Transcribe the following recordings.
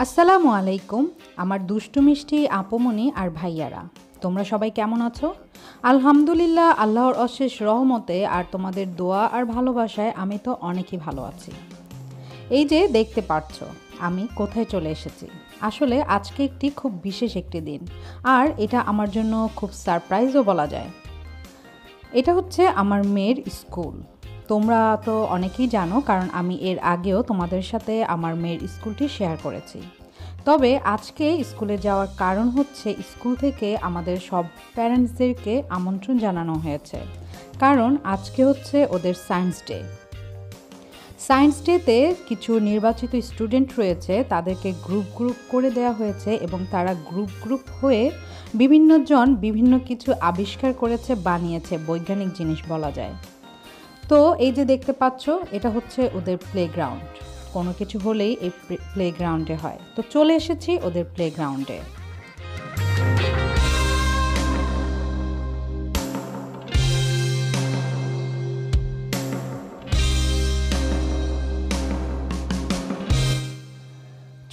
আসসালামু আলাইকুম আমার দুষ্টু মিষ্টি আপুমনি আর ভাইয়ারা, তোমরা সবাই কেমন আছো? আলহামদুলিল্লাহ, আল্লাহর অশেষ রহমতে আর তোমাদের দোয়া আর ভালোবাসায় আমি তো অনেকই ভালো আছি। এই যে দেখতে পাচ্ছ আমি কোথায় চলে এসেছি। আসলে আজকে খুব বিশেষ একটি দিন, আর এটা আমার জন্য খুব সারপ্রাইজও বলা যায়। এটা হচ্ছে আমার মেয়ের স্কুল। তোমরা তো অনেকেই জানো, কারণ আমি এর আগেও তোমাদের সাথে আমার মেয়ের স্কুলটি শেয়ার করেছি। তবে আজকে স্কুলে যাওয়ার কারণ হচ্ছে স্কুল থেকে আমাদের সব প্যারেন্টসদেরকে আমন্ত্রণ জানানো হয়েছে, কারণ আজকে হচ্ছে ওদের সায়েন্স ডে। সায়েন্স ডেতে কিছু নির্বাচিত স্টুডেন্ট রয়েছে, তাদেরকে গ্রুপ গ্রুপ করে দেওয়া হয়েছে এবং তারা গ্রুপ গ্রুপ হয়ে বিভিন্নজন বিভিন্ন কিছু আবিষ্কার করেছে, বানিয়েছে, বৈজ্ঞানিক জিনিস বলা যায়। তো এই যে দেখতে পাচ্ছ, এটা হচ্ছে ওদের প্লেগ্রাউন্ড। কোনো কিছু হলেই এই প্লেগ্রাউন্ডে হয়। তো চলে এসেছি ওদের প্লেগ্রাউন্ডে।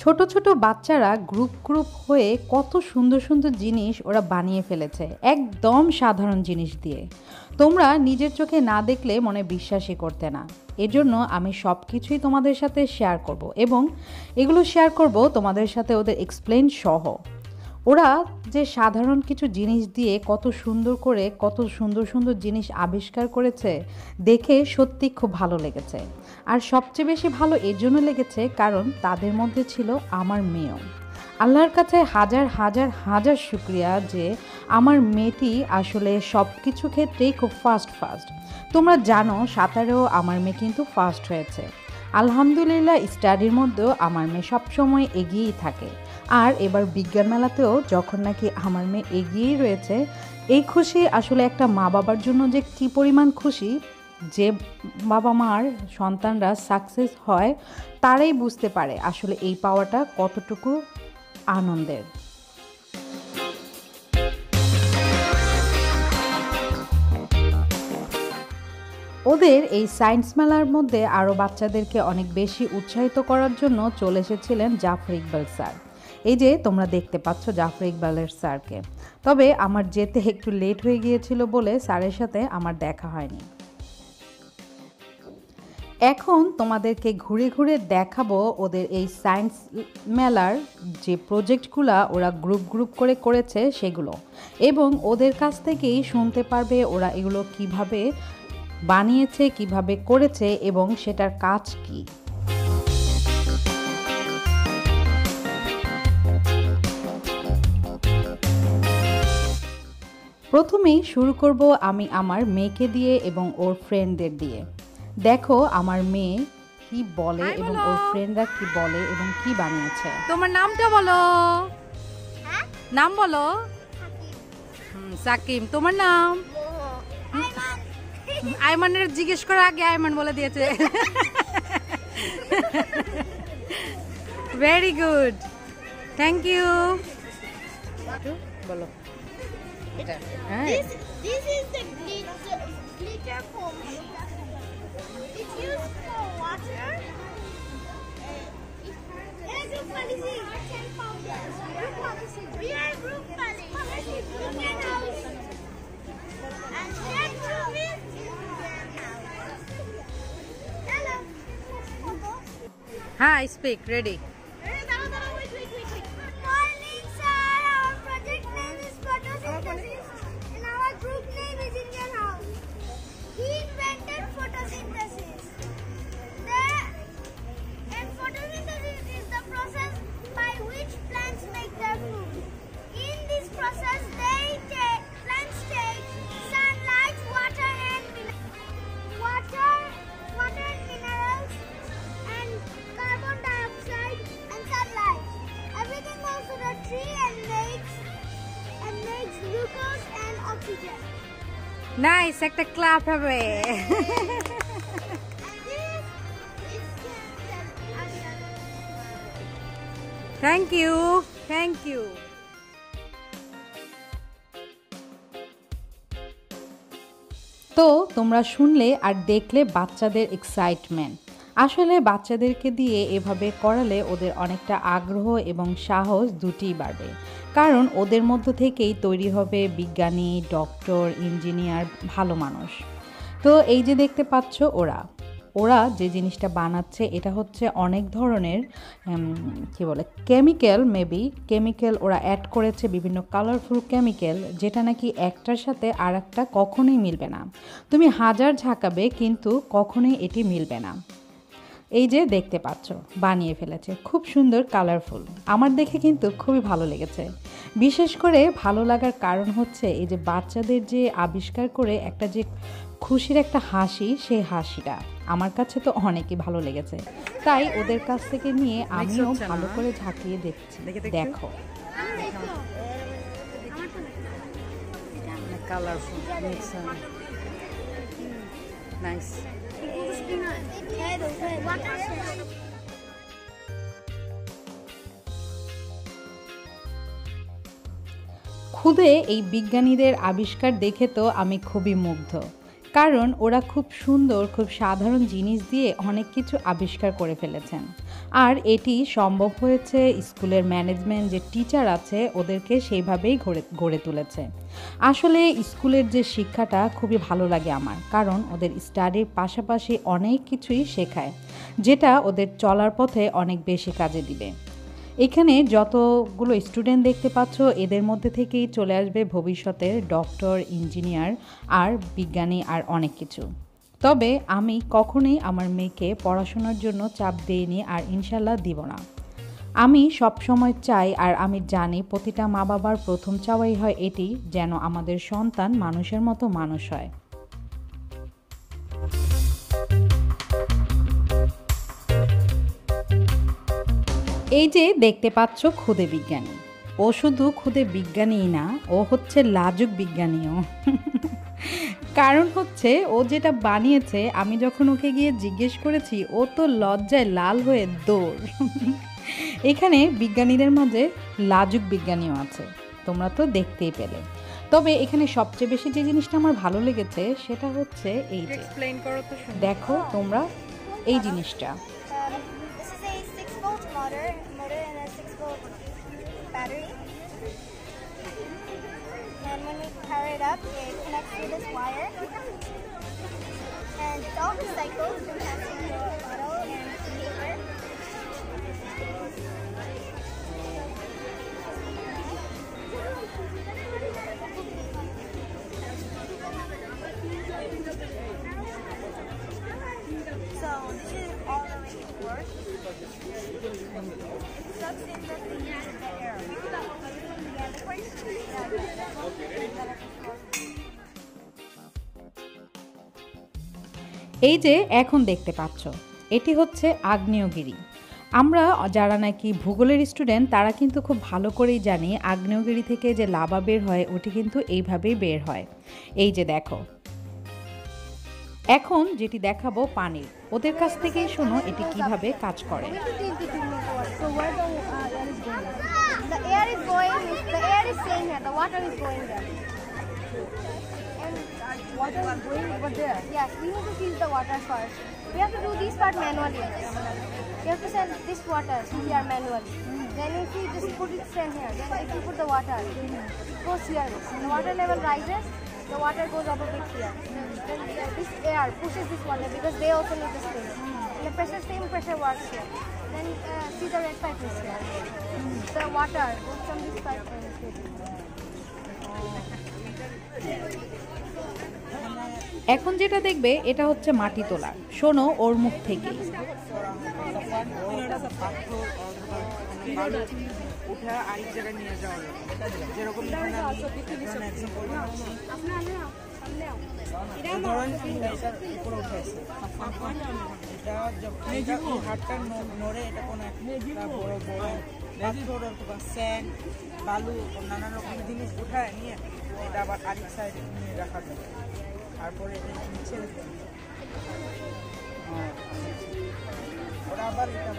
ছোট ছোট বাচ্চারা গ্রুপ গ্রুপ হয়ে কত সুন্দর সুন্দর জিনিস ওরা বানিয়ে ফেলেছে, একদম সাধারণ জিনিস দিয়ে। তোমরা নিজের চোখে না দেখলে মনে বিশ্বাসই করতে না। এজন্য আমি সব কিছুই তোমাদের সাথে শেয়ার করব, এবং এগুলো শেয়ার করব তোমাদের সাথে ওদের এক্সপ্লেন সহ। ওরা যে সাধারণ কিছু জিনিস দিয়ে কত সুন্দর করে কত সুন্দর সুন্দর জিনিস আবিষ্কার করেছে, দেখে সত্যি খুব ভালো লেগেছে। আর সবচেয়ে বেশি ভালো এর জন্য লেগেছে কারণ তাদের মধ্যে ছিল আমার মেয়েও। আল্লাহর কাছে হাজার হাজার হাজার শুকরিয়া যে আমার মেয়েটি আসলে সব কিছু ক্ষেত্রেই খুব ফাস্ট। তোমরা জানো সাঁতারেও আমার মেয়ে কিন্তু ফার্স্ট হয়েছে। আলহামদুলিল্লাহ, স্টাডির মধ্যেও আমার মেয়ে সবসময় এগিয়েই থাকে। আর এবার বিজ্ঞান মেলাতেও যখন নাকি আমার মেয়ে এগিয়েই রয়েছে, এই খুশি আসলে একটা মা বাবার জন্য যে কী পরিমাণ খুশি, যে বাবা মার সন্তানরা সাকসেস হয় তারাই বুঝতে পারে আসলে এই পাওয়াটা কতটুকু আনন্দের। ওদের এই সায়েন্স মেলার মধ্যে আরও বাচ্চাদেরকে অনেক বেশি উৎসাহিত করার জন্য চলে এসেছিলেন জাফর ইকবাল স্যার। এই যে তোমরা দেখতে পাচ্ছ জাফর ইকবালের স্যারকে। তবে আমার যেতে একটু লেট হয়ে গিয়েছিল বলে স্যারের সাথে আমার দেখা হয়নি। এখন তোমাদেরকে ঘুরে ঘুরে দেখাবো ওদের এই সায়েন্স মেলার যে প্রজেক্টগুলো ওরা গ্রুপ গ্রুপ করে করেছে সেগুলো, এবং ওদের কাছ থেকেই শুনতে পারবে ওরা এগুলো কিভাবে বানিয়েছে, কিভাবে করেছে এবং সেটার কাজ কি। প্রথমেই শুরু করব আমি আমার মেয়েকে দিয়ে এবং ওর ফ্রেন্ডদের দিয়ে। দেখো আমার মেয়ে কি বলে এবং ওর ফ্রেন্ডরা কি বলে এবং কি বানিয়েছে। তোমার নামটা বলো। নাম বলো। সাকিম। তোমার নাম? আইমানের জিজ্ঞেস করার আগে আইমান বলে দিয়েছে। Very good, thank you. বলো। This is the glitter foam. It's used for water. Group policy. We are group policy. Indian house. And that group is hello. Hi, speak. Ready. Wait. Good morning, sir. Our project name is photosynthesis, and our group name is Indian House. He invented photosynthesis. And photosynthesis is the process by which plants make their food. In this process, plants take sunlight, water and minerals, and carbon dioxide and sunlight. Everything goes to the tree and makes glucose and oxygen. Nice, একটা clap হবে। Thank you. তো তোমরা শুনলে আর দেখলে বাচ্চাদের excitement. আসলে বাচ্চাদেরকে দিয়ে এভাবে করালে ওদের অনেকটা আগ্রহ এবং সাহস দুটিই বাড়বে, কারণ ওদের মধ্য থেকেই তৈরি হবে বিজ্ঞানী, ডক্টর, ইঞ্জিনিয়ার, ভালো মানুষ। তো এই যে দেখতে পাচ্ছ ওরা ওরা যে জিনিসটা বানাচ্ছে এটা হচ্ছে অনেক ধরনের কি বলে কেমিক্যাল, কেমিক্যাল ওরা অ্যাড করেছে, বিভিন্ন কালারফুল কেমিক্যাল, যেটা নাকি একটার সাথে আর একটা কখনোই মিলবে না। তুমি হাজার ঝাঁকাবে কিন্তু কখনোই এটি মিলবে না। এই যে দেখতে পাচ্ছ বানিয়ে ফেলেছে, খুব সুন্দর কালারফুল। আমার দেখে কিন্তু খুবই ভালো লেগেছে। বিশেষ করে ভালো লাগার কারণ হচ্ছে এই যে বাচ্চাদের যে আবিষ্কার করে একটা যে খুশির একটা হাসি, সেই হাসিটা আমার কাছে তো অনেকই ভালো লেগেছে। তাই ওদের কাছ থেকে নিয়ে আমিও ভালো করে ঝাঁকিয়ে দেখছি। দেখো কালারফুল, নাইস। খুদে এই বিজ্ঞানীদের আবিষ্কার দেখে তো আমি খুবই মুগ্ধ, কারণ ওরা খুব সুন্দর, খুব সাধারণ জিনিস দিয়ে অনেক কিছু আবিষ্কার করে ফেলেছেন। আর এটি সম্ভব হয়েছে স্কুলের ম্যানেজমেন্ট, যে টিচার আছে ওদেরকে সেইভাবেই গড়ে তুলেছে। আসলে স্কুলের যে শিক্ষাটা খুবই ভালো লাগে আমার, কারণ ওদের স্টাডির পাশাপাশি অনেক কিছুই শেখায়, যেটা ওদের চলার পথে অনেক বেশি কাজে দিবে। এখানে যতগুলো স্টুডেন্ট দেখতে পাচ্ছ এদের মধ্যে থেকেই চলে আসবে ভবিষ্যতের ডক্টর, ইঞ্জিনিয়ার আর বিজ্ঞানী আর অনেক কিছু। তবে আমি কখনোই আমার মেয়েকে পড়াশোনার জন্য চাপ দিইনি আর ইনশাল্লাহ দিব না। আমি সব সময় চাই, আর আমি জানি প্রতিটা মা বাবার প্রথম চাওয়াই হয় এটি, যেন আমাদের সন্তান মানুষের মতো মানুষ হয়। এই যে দেখতে পাচ্ছ খুদে বিজ্ঞানী, ও শুধু খুদে বিজ্ঞানীই না, ও হচ্ছে লাজুক বিজ্ঞানীও। কারণ হচ্ছে ও যেটা বানিয়েছে, আমি যখন ওকে গিয়ে জিজ্ঞেস করেছি, ও তো লজ্জায় লাল হয়ে দৌড়। এখানে বিজ্ঞানীদের মাঝে লাজুক বিজ্ঞানীও আছে, তোমরা তো দেখতেই পেলে। তবে এখানে সবচেয়ে বেশি যে জিনিসটা আমার ভালো লেগেছে সেটা হচ্ছে এই যে দেখো তোমরা এই জিনিসটা। This is a 6-volt motor and a 6-volt battery. And when we power it up, it connects to this wire. And it's all recycled from plastic bottle and paper. So this is all the way it works. Sucks in the air. Yeah, the question is এই যে এখন দেখতে পাচ্ছ এটি হচ্ছে আগ্নেয়গিরি। আমরা যারা নাকি ভূগোলের স্টুডেন্ট তারা কিন্তু খুব ভালো করেই জানি আগ্নেয়গিরি থেকে যে লাভা বের হয় ওটি কিন্তু এইভাবেই বের হয়। এই যে দেখো, এখন যেটি দেখাবো পানির, ওদের কাছ থেকেই শোনো এটি কিভাবে কাজ করে। So where the air is going? The air is going. The air is staying here. The water is going there. And water is going over there. Yes, we need to fill the water first. We have to do this part manually. We have to send this water here manually. Then if we just put it send here, then if you put the water, it goes here. The water level rises. The water goes up a bit here. Then this air pushes this water because they also need the space. And the pressure, same pressure works here. Then see the red pipe is here. The water goes from this pipe and here. এখন যেটা দেখবে এটা হচ্ছে মাটি তোলা, শোনো ওর মুখ থেকে। উঠে আরেক জায়গায় নিয়ে যাওয়া যেরকম উপরে উঠেছে এটা হাটটা নড়ে, এটা কোনো একটা বড় বড় পাথর অথবা স্যান্ড, বালু, নানান রকম জিনিস উঠায় নিয়ে এটা আবার আরেক সাইডে নিয়ে রাখা যায়, তারপরে এটা ছেড়ে দেয়। ওরা আবার এটা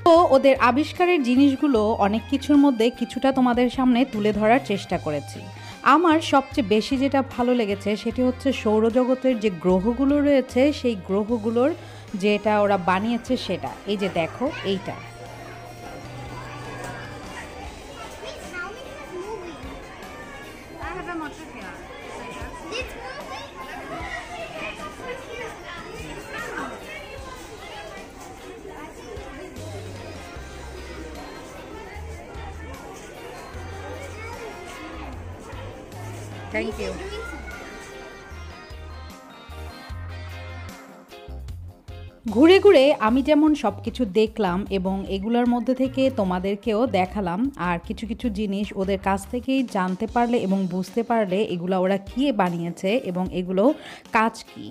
তো ওদের আবিষ্কারের জিনিসগুলো অনেক কিছুর মধ্যে কিছুটা তোমাদের সামনে তুলে ধরার চেষ্টা করেছি। আমার সবচেয়ে বেশি যেটা ভালো লেগেছে সেটি হচ্ছে সৌরজগতের যে গ্রহগুলো রয়েছে সেই গ্রহগুলোর যেটা ওরা বানিয়েছে সেটা। এই যে দেখো এইটা। Miss, how many is moving? I have a motor here. This movie? Thank you. ঘুরে ঘুরে আমি যেমন সব কিছু দেখলাম এবং এগুলোর মধ্যে থেকে তোমাদেরকেও দেখালাম, আর কিছু কিছু জিনিস ওদের কাছ থেকেই জানতে পারলে এবং বুঝতে পারলে এগুলো ওরা কী বানিয়েছে এবং এগুলো কাজ কি।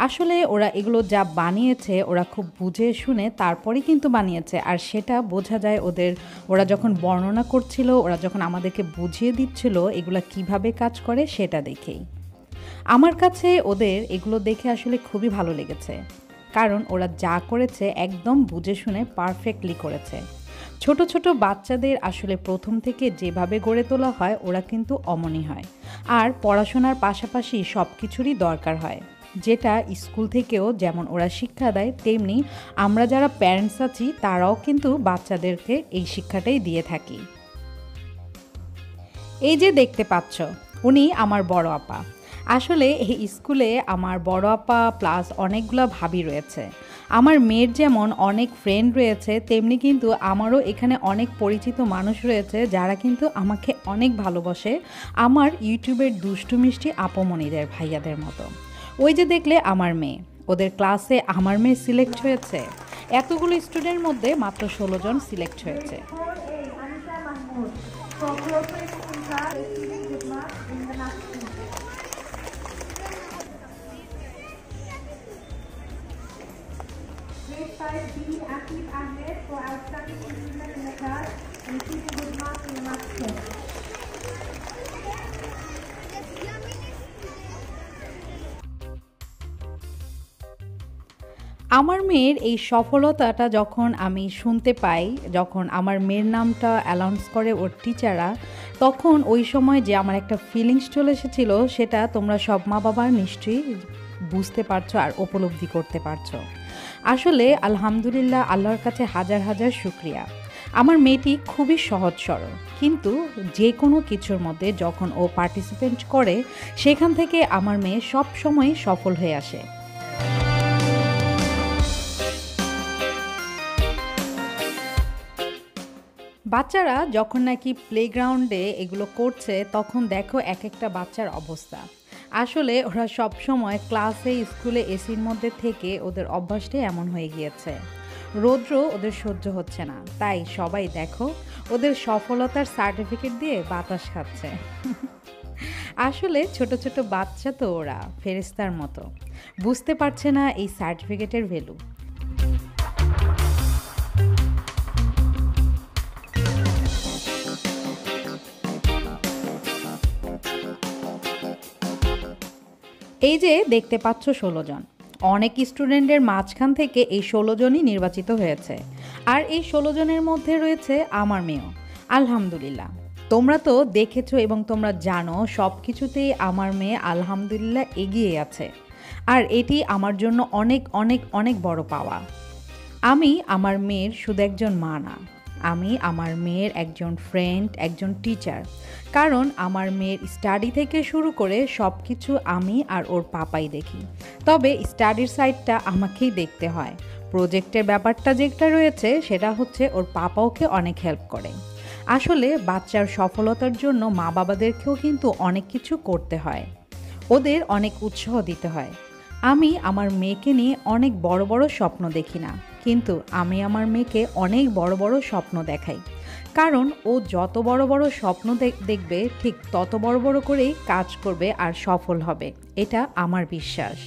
আসলে ওরা এগুলো যা বানিয়েছে ওরা খুব বুঝে শুনে তারপরেই কিন্তু বানিয়েছে, আর সেটা বোঝা যায় ওরা যখন বর্ণনা করছিল, ওরা যখন আমাদেরকে বুঝিয়ে দিচ্ছিল এগুলো কিভাবে কাজ করে সেটা দেখেই। আমার কাছে ওদের এগুলো দেখে আসলে খুবই ভালো লেগেছে, কারণ ওরা যা করেছে একদম বুঝে শুনে পারফেক্টলি করেছে। ছোট ছোট বাচ্চাদের আসলে প্রথম থেকে যেভাবে গড়ে তোলা হয় ওরা কিন্তু অমনি হয়, আর পড়াশোনার পাশাপাশি সব কিছুরই দরকার হয়, যেটা স্কুল থেকেও যেমন ওরা শিক্ষা দেয় তেমনি আমরা যারা প্যারেন্টস আছি তারাও কিন্তু বাচ্চাদেরকে এই শিক্ষাটাই দিয়ে থাকি। এই যে দেখতে পাচ্ছ উনি আমার বড় আপা। আসলে এই স্কুলে আমার বড় আপা প্লাস অনেকগুলো ভাবি রয়েছে। আমার মেয়ের যেমন অনেক ফ্রেন্ড রয়েছে তেমনি কিন্তু আমারও এখানে অনেক পরিচিত মানুষ রয়েছে যারা কিন্তু আমাকে অনেক ভালোবাসে, আমার ইউটিউবের দুষ্টু মিষ্টি আপমনিদের ভাইয়াদের মতো। ওই যে দেখলে আমার মেয়ে, ওদের ক্লাসে আমার মেয়ে সিলেক্ট হয়েছে। এতগুলো স্টুডেন্টের মধ্যে মাত্র 16 জন সিলেক্ট হয়েছে। Grade 5B, Akif Ahmed for outstanding achievement in the class and receiving good marks in the math test. আমার মেয়ের এই সফলতাটা যখন আমি শুনতে পাই, যখন আমার মেয়ের নামটা অ্যানাউন্স করে ওর টিচাররা, তখন ওই সময় যে আমার একটা ফিলিংস চলে এসেছিল সেটা তোমরা সব মা বাবা নিশ্চয়ই বুঝতে পারছো আর উপলব্ধি করতে পারছো। আসলে আলহামদুলিল্লাহ, আল্লাহর কাছে হাজার হাজার শুকরিয়া। আমার মেয়েটি খুবই সহজ সরল, কিন্তু যে কোনো কিছুর মধ্যে যখন ও পার্টিসিপেট করে সেখান থেকে আমার মেয়ে সব সময় সফল হয়ে আসে। বাচ্চারা যখন নাকি প্লেগ্রাউন্ডে এগুলো করছে তখন দেখো এক একটা বাচ্চার অবস্থা। আসলে ওরা সব সময় ক্লাসে স্কুলে এসির মধ্যে থেকে ওদের অভ্যাসটাই এমন হয়ে গিয়েছে, রৌদ্র ওদের সহ্য হচ্ছে না, তাই সবাই দেখো ওদের সফলতার সার্টিফিকেট দিয়ে বাতাস খাচ্ছে। আসলে ছোট ছোট বাচ্চা তো ওরা ফেরেশতার মতো, বুঝতে পারছে না এই সার্টিফিকেটের ভ্যালু। এই যে দেখতে পাচ্ছ 16 জন, অনেক স্টুডেন্টের মাঝখান থেকে এই 16 জনই নির্বাচিত হয়েছে, আর এই 16 জনের মধ্যে রয়েছে আমার মেয়েও। আলহামদুলিল্লাহ, তোমরা তো দেখেছো এবং তোমরা জানো সব কিছুতেই আমার মেয়ে আলহামদুলিল্লাহ এগিয়ে আছে, আর এটি আমার জন্য অনেক অনেক অনেক বড় পাওয়া। আমি আমার মেয়ের শুধু একজন মা না, আমি আমার মেয়ের একজন ফ্রেন্ড, একজন টিচার, কারণ আমার মেয়ের স্টাডি থেকে শুরু করে সব কিছু আমি আর ওর পাপাই দেখি। তবে স্টাডির সাইডটা আমাকেই দেখতে হয়, প্রজেক্টের ব্যাপারটা যেটা রয়েছে সেটা হচ্ছে ওর পাপা ওকে অনেক হেল্প করে। আসলে বাচ্চার সফলতার জন্য মা বাবাদেরকেও কিন্তু অনেক কিছু করতে হয়, ওদের অনেক উৎসাহ দিতে হয়। আমি আমার মেয়েকে নিয়ে অনেক বড় বড় স্বপ্ন দেখি না, কিন্তু আমি আমার মেয়েকে অনেক বড় বড় স্বপ্ন দেখাই, কারণ ও যত বড় বড় স্বপ্ন দেখবে ঠিক তত বড় বড় করেই কাজ করবে আর সফল হবে, এটা আমার বিশ্বাস।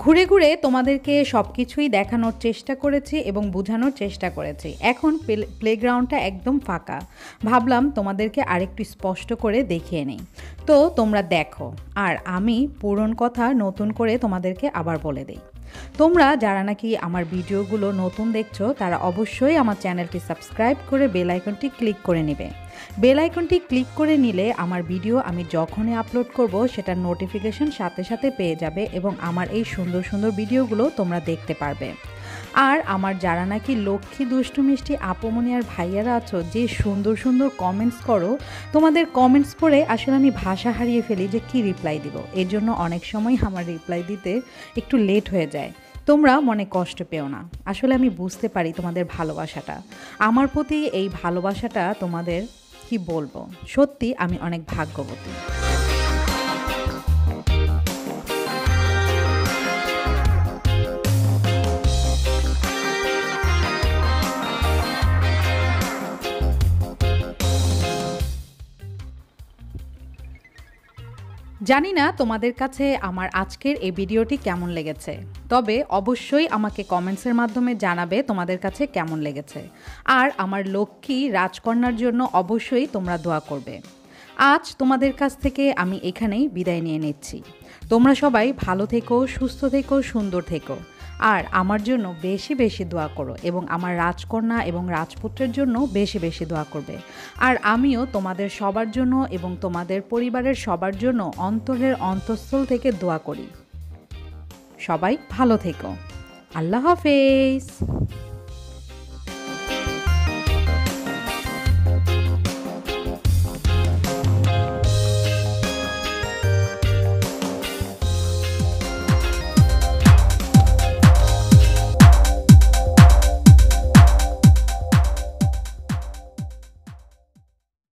ঘুরে ঘুরে তোমাদেরকে সব কিছুই দেখানোর চেষ্টা করেছি এবং বোঝানোর চেষ্টা করেছি। এখন প্লেগ্রাউন্ডটা একদম ফাঁকা, ভাবলাম তোমাদেরকে আরেকটু স্পষ্ট করে দেখিয়ে নিই। তো তোমরা দেখো, আর আমি পুরনো কথা নতুন করে তোমাদেরকে আবার বলে দিই। তোমরা যারা নাকি আমার ভিডিওগুলো নতুন দেখছো তারা অবশ্যই আমার চ্যানেলটি সাবস্ক্রাইব করে বেল আইকনটি ক্লিক করে নেবে। বেল আইকনটি ক্লিক করে নিলে আমার ভিডিও আমি যখনই আপলোড করব সেটার নোটিফিকেশন সাথে সাথে পেয়ে যাবে এবং আমার এই সুন্দর সুন্দর ভিডিওগুলো তোমরা দেখতে পারবে। আর আমার যারা নাকি লক্ষ্মী দুষ্টু মিষ্টি আপুমনি আর ভাইয়ারা আছো, যে সুন্দর সুন্দর কমেন্টস করো, তোমাদের কমেন্টস পড়ে আসলে আমি ভাষা হারিয়ে ফেলি যে কি রিপ্লাই দিব। এর জন্য অনেক সময় আমার রিপ্লাই দিতে একটু লেট হয়ে যায়। তোমরা মনে কষ্ট পেও না, আসলে আমি বুঝতে পারি তোমাদের ভালোবাসাটা, আমার প্রতি এই ভালোবাসাটা তোমাদের কি বলবো, সত্যি আমি অনেক ভাগ্যবতী। জানি না তোমাদের কাছে আমার আজকের এই ভিডিওটি কেমন লেগেছে, তবে অবশ্যই আমাকে কমেন্টসের মাধ্যমে জানাবে তোমাদের কাছে কেমন লেগেছে। আর আমার লক্ষ্মী রাজকন্যার জন্য অবশ্যই তোমরা দোয়া করবে। আজ তোমাদের কাছ থেকে আমি এখানেই বিদায় নিয়ে নিচ্ছি। তোমরা সবাই ভালো থেকো, সুস্থ থেকো, সুন্দর থেকো, আর আমার জন্য বেশি বেশি দোয়া করো এবং আমার রাজকন্যা এবং রাজপুত্রের জন্য বেশি বেশি দোয়া করবে। আর আমিও তোমাদের সবার জন্য এবং তোমাদের পরিবারের সবার জন্য অন্তরের অন্তঃস্থল থেকে দোয়া করি। সবাই ভালো থেকো। আল্লাহ হাফেজ।